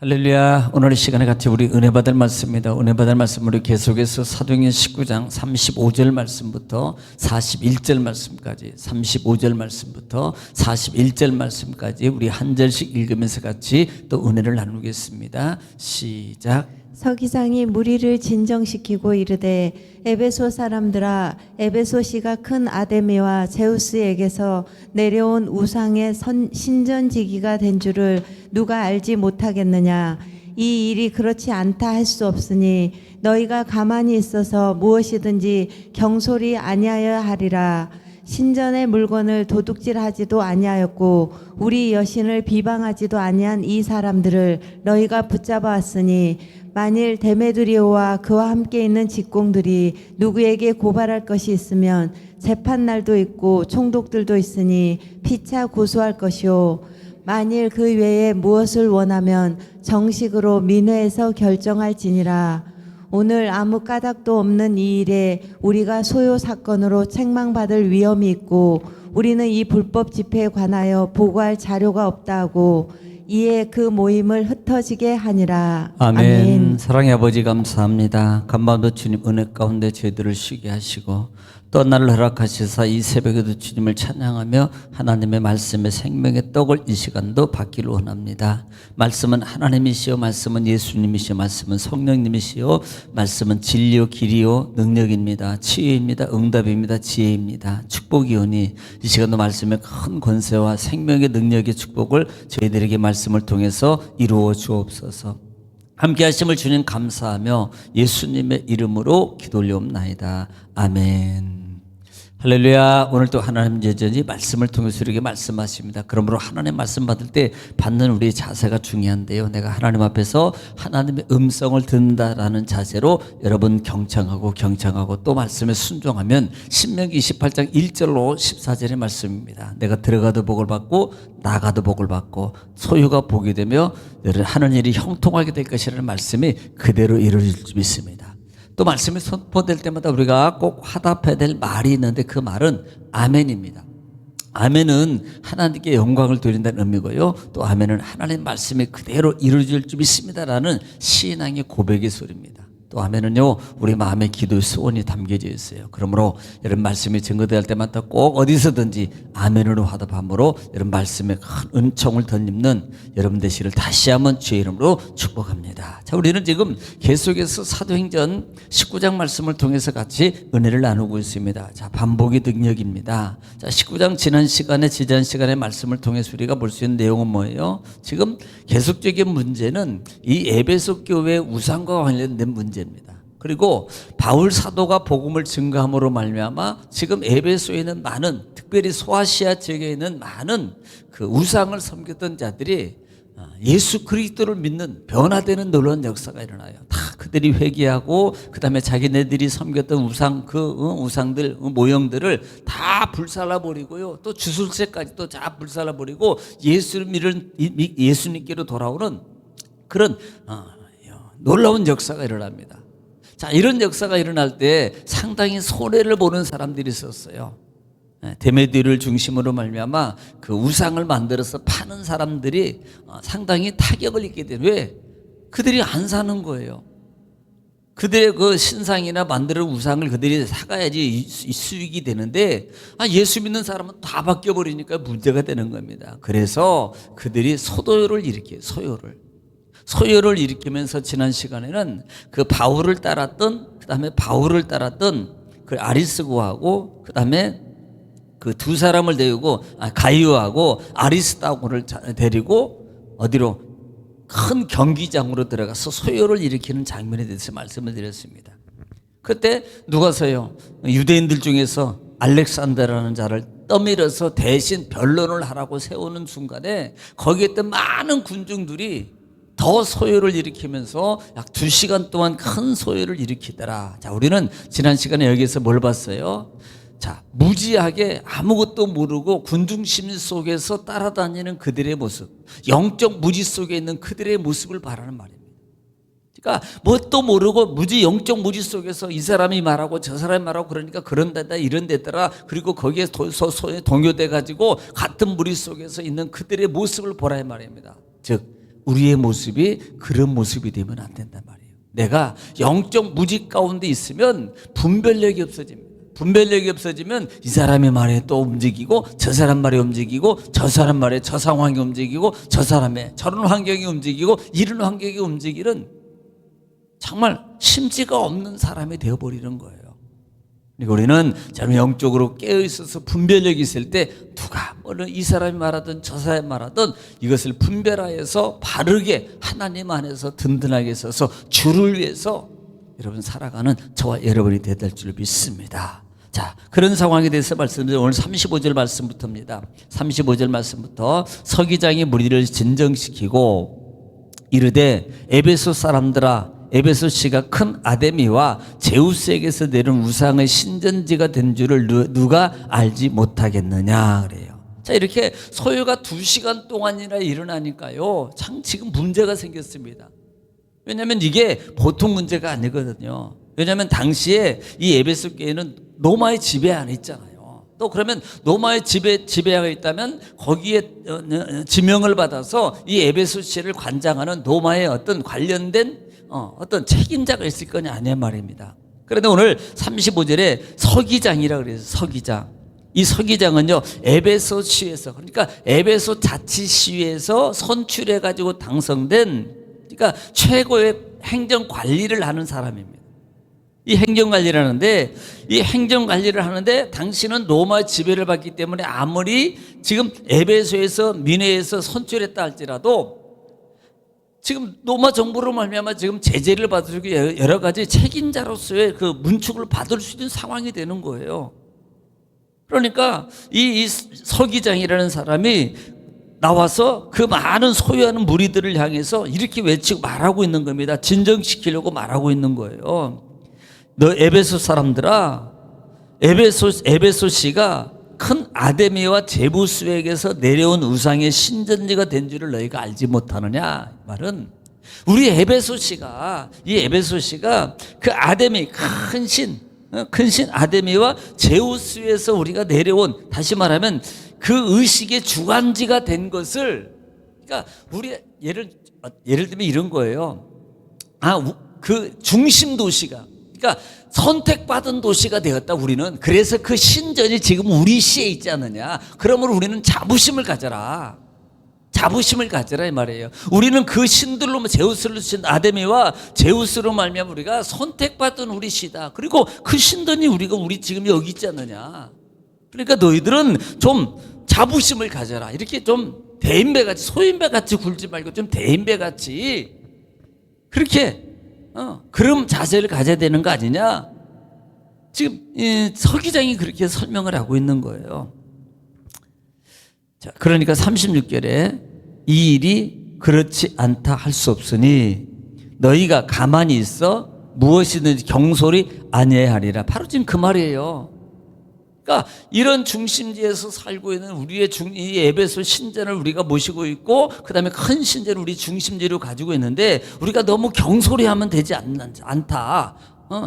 할렐루야. 오늘 이 시간에 같이 우리 은혜 받을 말씀입니다. 은혜 받을 말씀 우리 계속해서 사도행전 19장 35절 말씀부터 41절 말씀까지 35절 말씀부터 41절 말씀까지 우리 한 절씩 읽으면서 같이 또 은혜를 나누겠습니다. 시작. 서기장이 무리를 진정시키고 이르되 에베소 사람들아, 에베소시가 큰 아데미와 제우스에게서 내려온 우상의 신전지기가 된 줄을 누가 알지 못하겠느냐. 이 일이 그렇지 않다 할 수 없으니 너희가 가만히 있어서 무엇이든지 경솔히 아니하여야 하리라. 신전의 물건을 도둑질하지도 아니하였고 우리 여신을 비방하지도 아니한 이 사람들을 너희가 붙잡아 왔으니 만일 데메드리오와 그와 함께 있는 직공들이 누구에게 고발할 것이 있으면 재판날도 있고 총독들도 있으니 피차 고소할 것이요, 만일 그 외에 무엇을 원하면 정식으로 민회에서 결정할지니라. 오늘 아무 까닭도 없는 이 일에 우리가 소요 사건으로 책망받을 위험이 있고 우리는 이 불법 집회에 관하여 보고할 자료가 없다 하고 이에 그 모임을 흩어지게 하니라. 아멘. 사랑의 아버지 감사합니다. 간밤도 주님 은혜 가운데 저희들을 쉬게 하시고 또 나를 허락하시사 이 새벽에도 주님을 찬양하며 하나님의 말씀의 생명의 떡을 이 시간도 받기를 원합니다. 말씀은 하나님이시요, 말씀은 예수님이시요, 말씀은 성령님이시요, 말씀은 진리요, 길이요, 능력입니다. 치유입니다. 응답입니다. 지혜입니다. 축복이오니 이 시간도 말씀의 큰 권세와 생명의 능력의 축복을 저희들에게 말씀을 통해서 이루어 주옵소서. 함께 하심을 주님 감사하며 예수님의 이름으로 기도 올려옵나이다. 아멘. 할렐루야. 오늘 또 하나님 여전히 말씀을 통해서 우리에게 말씀하십니다. 그러므로 하나님 말씀 받을 때 받는 우리의 자세가 중요한데요, 내가 하나님 앞에서 하나님의 음성을 듣는다라는 자세로 여러분 경청하고 또 말씀에 순종하면 신명기 28장 1절로 14절의 말씀입니다. 내가 들어가도 복을 받고 나가도 복을 받고 소유가 복이 되며 너를 하는 일이 형통하게 될 것이라는 말씀이 그대로 이루어질 줄 믿습니다. 또 말씀이 선포될 때마다 우리가 꼭 화답해야 될 말이 있는데 그 말은 아멘입니다. 아멘은 하나님께 영광을 드린다는 의미고요, 또 아멘은 하나님 말씀이 그대로 이루어질 줄 믿습니다라는 신앙의 고백의 소리입니다. 또 아멘은요, 우리 마음의 기도의 소원이 담겨져 있어요. 그러므로 여러분 말씀이 증거될 때마다 꼭 어디서든지 아멘으로 화답함으로 여러분 말씀에 큰 은총을 덧입는 여러분 되시기를 다시 한번 주의 이름으로 축복합니다. 자, 우리는 지금 계속해서 사도행전 19장 말씀을 통해서 같이 은혜를 나누고 있습니다. 자, 반복의 능력입니다. 자, 19장 지난 시간에 말씀을 통해서 우리가 볼 수 있는 내용은 뭐예요? 지금 계속적인 문제는 이 에베소 교회 우상과 관련된 문제입니다. 그리고 바울 사도가 복음을 증거함으로 말미암아 지금 에베소에 있는 많은, 특별히 소아시아 지역에 있는 많은 그 우상을 섬겼던 자들이 예수 그리스도를 믿는 변화되는 놀라운 역사가 일어나요. 다 그들이 회개하고 그 다음에 자기네들이 섬겼던 우상들 모형들을 다 불살라버리고요, 또 주술새까지 또 다 불살라버리고 예수님께로 돌아오는 그런 놀라운 역사가 일어납니다. 자, 이런 역사가 일어날 때 상당히 손해를 보는 사람들이 있었어요. 데메드를 중심으로 말미암아 그 우상을 만들어서 파는 사람들이 상당히 타격을 입게 돼. 왜? 그들이 안 사는 거예요. 그들의 그 신상이나 만드는 우상을 그들이 사가야지 수익이 되는데 예수 믿는 사람은 다 바뀌어버리니까 문제가 되는 겁니다. 그래서 그들이 소요를 일으켜요. 소요를 일으키면서 지난 시간에는 그 바울을 따랐던 그 아리스고하고 그 다음에 그 두 사람을 데리고 가이오하고 아리스다고를 데리고 어디로 큰 경기장으로 들어가서 소요를 일으키는 장면에 대해서 말씀을 드렸습니다. 그때 누가 서요? 유대인들 중에서 알렉산더라는 자를 떠밀어서 대신 변론을 하라고 세우는 순간에 거기에 있던 많은 군중들이 더 소요를 일으키면서 약 2시간 동안 큰 소요를 일으키더라. 자, 우리는 지난 시간에 여기서 뭘 봤어요? 자, 무지하게 아무것도 모르고 군중 심리 속에서 따라다니는 그들의 모습, 영적 무지 속에 있는 그들의 모습을 말하는 말입니다. 그러니까 뭣도 모르고 영적 무지 속에서 이 사람이 말하고 저 사람이 말하고 그러니까 그런 데다 이런 데더라. 그리고 거기에 동요돼 가지고 같은 무리 속에서 있는 그들의 모습을 보라 이 말입니다. 즉 우리의 모습이 그런 모습이 되면 안 된단 말이에요. 내가 영적 무지 가운데 있으면 분별력이 없어집니다. 분별력이 없어지면 이 사람의 말에 또 움직이고 저 사람 말에 움직이고 저 사람 말에 저 상황이 움직이고 저 사람의 저런 환경이 움직이고 이런 환경이 움직이는 정말 심지가 없는 사람이 되어버리는 거예요. 그러니까 우리는 저는 영적으로 깨어있어서 분별력이 있을 때 누가 이 사람이 말하든 저 사람이 말하든 이것을 분별하여서 바르게 하나님 안에서 든든하게 서서 주를 위해서 여러분 살아가는 저와 여러분이 되야 될 줄 믿습니다. 자, 그런 상황에 대해서 말씀드리면 오늘 35절 말씀부터입니다. 35절 말씀부터 서기장이 무리를 진정시키고 이르되 에베소 사람들아 에베소시가 큰 아데미와 제우스에게서 내려온 우상의 신전지가 된 줄을 누가 알지 못하겠느냐 그래요. 자, 이렇게 소요가 2시간 동안이나 일어나니까요 참 지금 문제가 생겼습니다. 왜냐하면 이게 보통 문제가 아니거든요. 왜냐하면 당시에 이 에베소 교회는 로마의 지배 안에 있잖아요. 또 그러면 로마의 지배가 있다면 거기에 지명을 받아서 이 에베소시를 관장하는 로마의 어떤 관련된 어떤 책임자가 있을 거냐 아니냐 말입니다. 그런데 오늘 35절에 서기장이라 그래서 서기장. 이 서기장은요 에베소 시에서 그러니까 에베소 자치시에서 선출해 가지고 당선된 그러니까 최고의 행정 관리를 하는 사람입니다. 이 행정 관리를 하는데 이 행정 관리를 하는데 당신은 로마 지배를 받기 때문에 아무리 지금 에베소에서 미네에서 선출했다 할지라도 지금 로마 정부로 말미암아 지금 제재를 받으시고 여러 가지 책임자로서의 그 문축을 받을 수 있는 상황이 되는 거예요. 그러니까 이 서기장이라는 사람이 나와서 그 많은 소유하는 무리들을 향해서 이렇게 외치고 말하고 있는 겁니다. 진정시키려고 말하고 있는 거예요. 너 에베소 사람들아, 에베소시가 큰 아데미와 제부스에게서 내려온 우상의 신전지가 된 줄을 너희가 알지 못하느냐. 말은 우리 에베소시가 그 아데미 큰 신 아데미와 제우스에서 우리가 내려온 다시 말하면 그 의식의 주관지가 된 것을 그러니까 우리 예를 들면 이런 거예요. 그 중심 도시가 그러니까 선택받은 도시가 되었다 우리는. 그래서 그 신전이 지금 우리 시에 있지 않느냐. 그러므로 우리는 자부심을 가져라 이 말이에요. 우리는 그 신들로 제우스로 신 아데미와 제우스로 말미암아 우리가 선택받은 우리 시다. 그리고 그 신전이 우리 지금 여기 있지 않느냐. 그러니까 너희들은 좀 자부심을 가져라. 이렇게 좀 대인배같이 소인배같이 굴지 말고 좀 대인배같이 그렇게 그런 자세를 가져야 되는 거 아니냐. 지금 서기장이 그렇게 설명을 하고 있는 거예요. 자, 그러니까 36절에 이 일이 그렇지 않다 할 수 없으니 너희가 가만히 있어 무엇이든지 경솔히 아니하리라. 바로 지금 그 말이에요. 그러니까 이런 중심지에서 살고 있는 우리의 이 에베소 신전을 우리가 모시고 있고 그 다음에 큰 신전을 우리 중심지로 가지고 있는데 우리가 너무 경솔히 하면 되지 않다.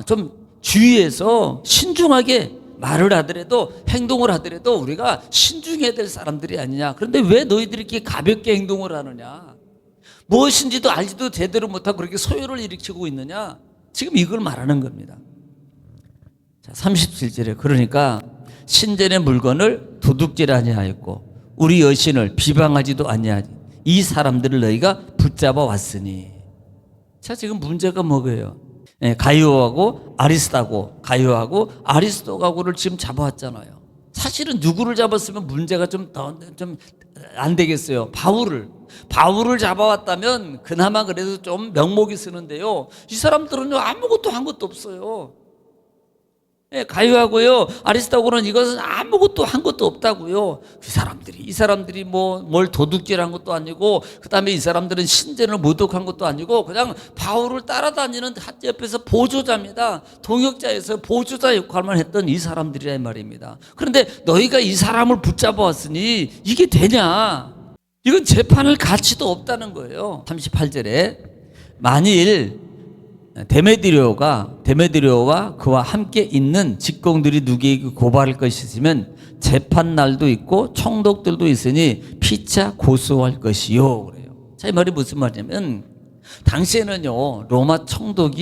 좀 주의해서 신중하게 말을 하더라도 행동을 하더라도 우리가 신중해야 될 사람들이 아니냐. 그런데 왜 너희들이 이렇게 가볍게 행동을 하느냐. 무엇인지도 알지도 제대로 못하고 그렇게 소요를 일으키고 있느냐. 지금 이걸 말하는 겁니다. 자, 37절에 그러니까 신전의 물건을 도둑질 아니하였고 우리 여신을 비방하지도 아니하지 이 사람들을 너희가 붙잡아 왔으니. 자, 지금 문제가 뭐예요? 가이오하고 아리스토가고를 지금 잡아왔잖아요. 사실은 누구를 잡았으면 문제가 좀 안 되겠어요. 바울을 잡아왔다면 그나마 그래도 좀 명목이 쓰는데요. 이 사람들은요 아무것도 한 것도 없어요. 가이오하고요 아리스토고는 이것은 아무것도 한 것도 없다고요. 이 사람들이 뭘 도둑질한 것도 아니고 그 다음에 이 사람들은 신전을 모독한 것도 아니고 그냥 바울을 따라다니는 옆에서 보조자입니다. 동역자에서 보조자 역할만 했던 이 사람들이란 말입니다. 그런데 너희가 이 사람을 붙잡아 왔으니 이게 되냐. 이건 재판할 가치도 없다는 거예요. 38절에 만일 데메드리오와 그와 함께 있는 직공들이 누구에게 고발할 것이 있으면 재판 날도 있고 총독들도 있으니 피차 고소할 것이요 그래요. 자, 이 말이 무슨 말이냐면 당시에는요 로마 총독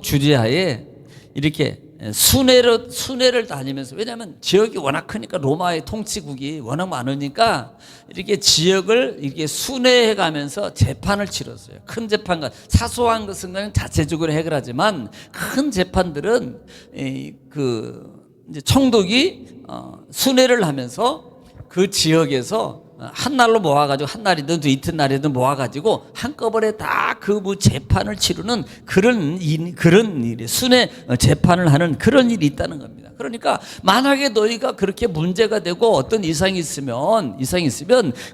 주재하에 이렇게 순회를 다니면서, 왜냐하면 지역이 워낙 크니까 로마의 통치국이 워낙 많으니까 이렇게 지역을 이렇게 순회해 가면서 재판을 치렀어요. 큰 재판과 사소한 것은 그냥 자체적으로 해결하지만 큰 재판들은 이제 총독이 순회를 하면서 그 지역에서 한 날로 모아가지고, 한 날이든 이튿날이든 모아가지고 한꺼번에 다 그 재판을 치르는 그런 일이, 순회 재판을 하는 그런 일이 있다는 겁니다. 그러니까 만약에 너희가 그렇게 문제가 되고 어떤 이상이 있으면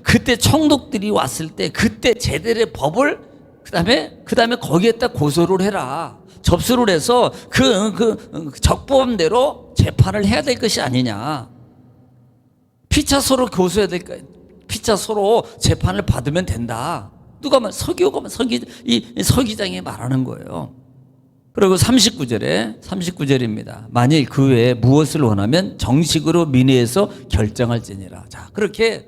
그때 총독들이 왔을 때 그때 제대로 법을 그다음에 거기에다 고소를 해라. 접수를 해서 그 적법대로 재판을 해야 될 것이 아니냐. 피차 서로 교수해야 될까? 피차 서로 재판을 받으면 된다. 누가 말 서기호가 서기장이 말하는 거예요. 그리고 39절입니다. 만일 그 외에 무엇을 원하면 정식으로 민의에서 결정할지니라. 자, 그렇게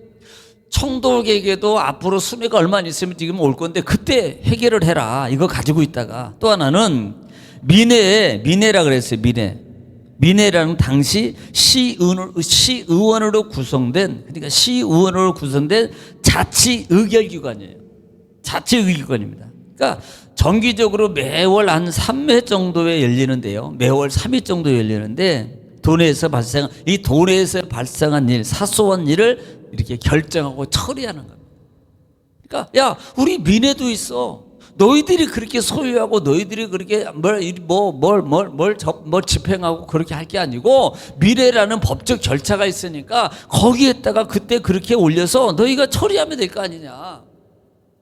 총독에게도 앞으로 순회가 얼마 안 있으면 지금 올 건데 그때 해결을 해라. 이거 가지고 있다가, 또 하나는 민회라 그랬어요. 민회라는 당시 시의원으로 구성된, 그러니까 시의원으로 구성된 자치의결기관이에요. 자치의결기관입니다. 그러니까 정기적으로 매월 한 3회 정도에 열리는데요. 매월 3회 정도 열리는데 도내에서 발생한 일, 사소한 일을 이렇게 결정하고 처리하는 겁니다. 그러니까 야, 우리 민회도 있어. 너희들이 그렇게 소유하고 너희들이 그렇게 뭘 집행하고 그렇게 할 게 아니고 민회라는 법적 절차가 있으니까 거기에다가 그때 그렇게 올려서 너희가 처리하면 될 거 아니냐.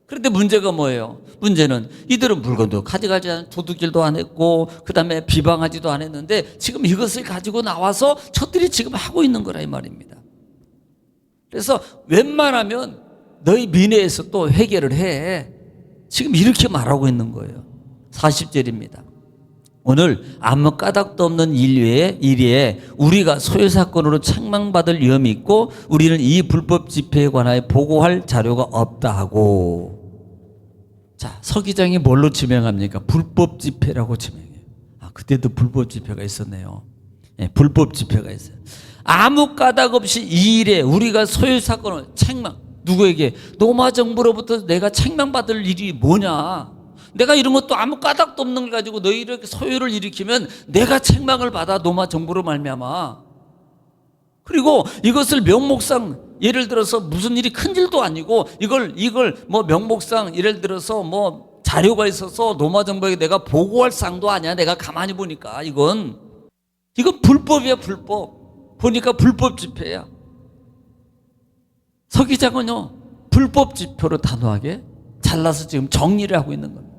그런데 문제가 뭐예요? 문제는 이들은 물건도 가져가지 않은, 도둑질도 안 했고 그다음에 비방하지도 안 했는데 지금 이것을 가지고 나와서 저들이 지금 하고 있는 거라 이 말입니다. 그래서 웬만하면 너희 민회에서 또 해결을 해. 지금 이렇게 말하고 있는 거예요. 40절입니다. 오늘 아무 까닭도 없는 일에 우리가 소유사건으로 책망받을 위험이 있고 우리는 이 불법 집회에 관하여 보고할 자료가 없다 하고. 자, 서기장이 뭘로 지명합니까? 불법 집회라고 지명해요. 그때도 불법 집회가 있었네요. 네, 불법 집회가 있어요. 아무 까닭 없이 이 일에 우리가 소유사건을 책망, 누구에게? 로마 정부로부터 내가 책망받을 일이 뭐냐? 내가 이런 것도 아무 까닭도 없는 걸 가지고 너희 이렇게 소유를 일으키면 내가 책망을 받아, 로마 정부로 말미암아. 그리고 이것을 명목상, 예를 들어서 무슨 일이 큰 일도 아니고 이걸 뭐 명목상 예를 들어서 뭐 자료가 있어서 로마 정부에게 내가 보고할 사항도 아니야. 내가 가만히 보니까 이건 불법이야. 불법. 보니까 불법 집회야. 서기장은요 불법 집회로 단호하게 잘라서 지금 정리를 하고 있는 겁니다.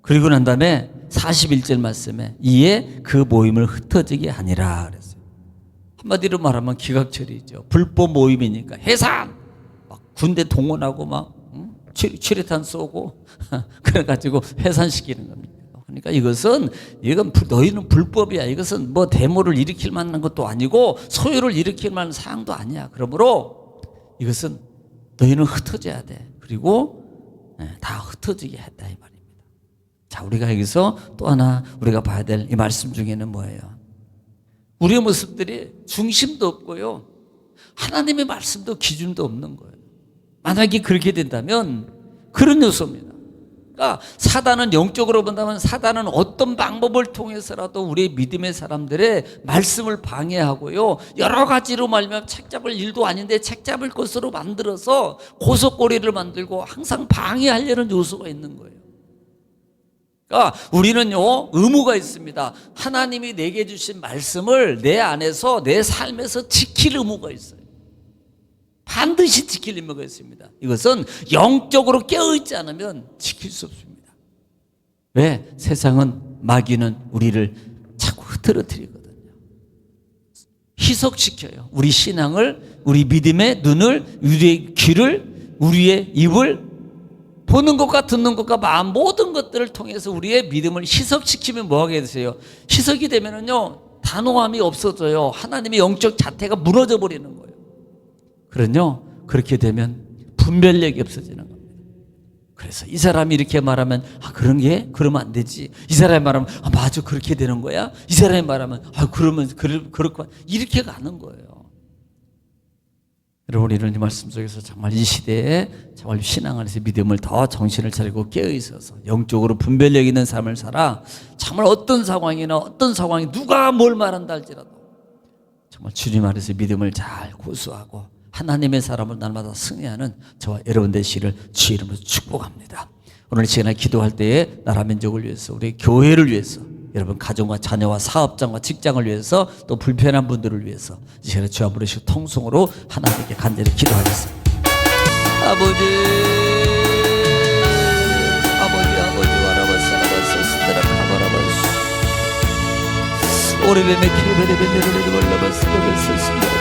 그리고 난 다음에 41절 말씀에 이에 그 모임을 흩어지게 하니라 그랬어요. 한마디로 말하면 기각처리죠. 불법 모임이니까 해산, 막 군대 동원하고 막 취리탄 쏘고 그래가지고 해산시키는 겁니다. 그러니까 이건 너희는 불법이야. 이것은 뭐 데모를 일으킬 만한 것도 아니고 소유를 일으킬 만한 사항도 아니야. 그러므로 이것은 너희는 흩어져야 돼. 그리고 다 흩어지게 했다 이 말입니다. 자, 우리가 여기서 또 하나 우리가 봐야 될 이 말씀 중에는 뭐예요? 우리의 모습들이 중심도 없고요, 하나님의 말씀도 기준도 없는 거예요. 만약에 그렇게 된다면 그런 요소입니다. 그러니까 사단은, 영적으로 본다면 사단은 어떤 방법을 통해서라도 우리의 믿음의 사람들의 말씀을 방해하고요, 여러 가지로 말하면 책 잡을 일도 아닌데 책 잡을 것으로 만들어서 고속고리를 만들고 항상 방해하려는 요소가 있는 거예요. 그러니까 우리는요 의무가 있습니다. 하나님이 내게 주신 말씀을 내 안에서 내 삶에서 지킬 의무가 있어요. 반드시 지킬 의무가 있습니다. 이것은 영적으로 깨어있지 않으면 지킬 수 없습니다. 왜? 세상은, 마귀는 우리를 자꾸 흐트러뜨리거든요. 희석시켜요. 우리 신앙을, 우리 믿음의 눈을, 우리의 귀를, 우리의 입을, 보는 것과 듣는 것과 마음, 모든 것들을 통해서 우리의 믿음을 희석시키면 뭐하게 되세요? 희석이 되면은요 단호함이 없어져요. 하나님의 영적 자태가 무너져 버리는 거예요. 그런요, 그렇게 되면 분별력이 없어지는 겁니다. 그래서 이 사람이 이렇게 말하면 그런 게 그러면 안 되지. 이 사람이 말하면 맞아 그렇게 되는 거야. 이 사람이 말하면 그러면 그렇고 이렇게 가는 거예요. 여러분 이런 이 말씀 속에서 정말 이 시대에 정말 신앙 안에서 믿음을 더 정신을 차리고 깨어 있어서 영적으로 분별력 있는 삶을 살아 정말 어떤 상황이나 어떤 상황이 누가 뭘 말한다 할지라도 정말 주님 안에서 믿음을 잘 고수하고 하나님의 사람을 날마다 승리하는 저와 여러분 되시기를 주의 이름으로 축복합니다. 오늘 이 시간에 기도할 때에 나라 민족을 위해서 우리 교회를 위해서 여러분 가정과 자녀와 사업장과 직장을 위해서 또 불편한 분들을 위해서 이 시간에 주 앞으로 시고 통성으로 하나님께 간절히 기도하겠습니다. 아버지 와라바사라바사스드라 카바라바스 오래뱀의 키르베레베레레레 월라바스라바사스드라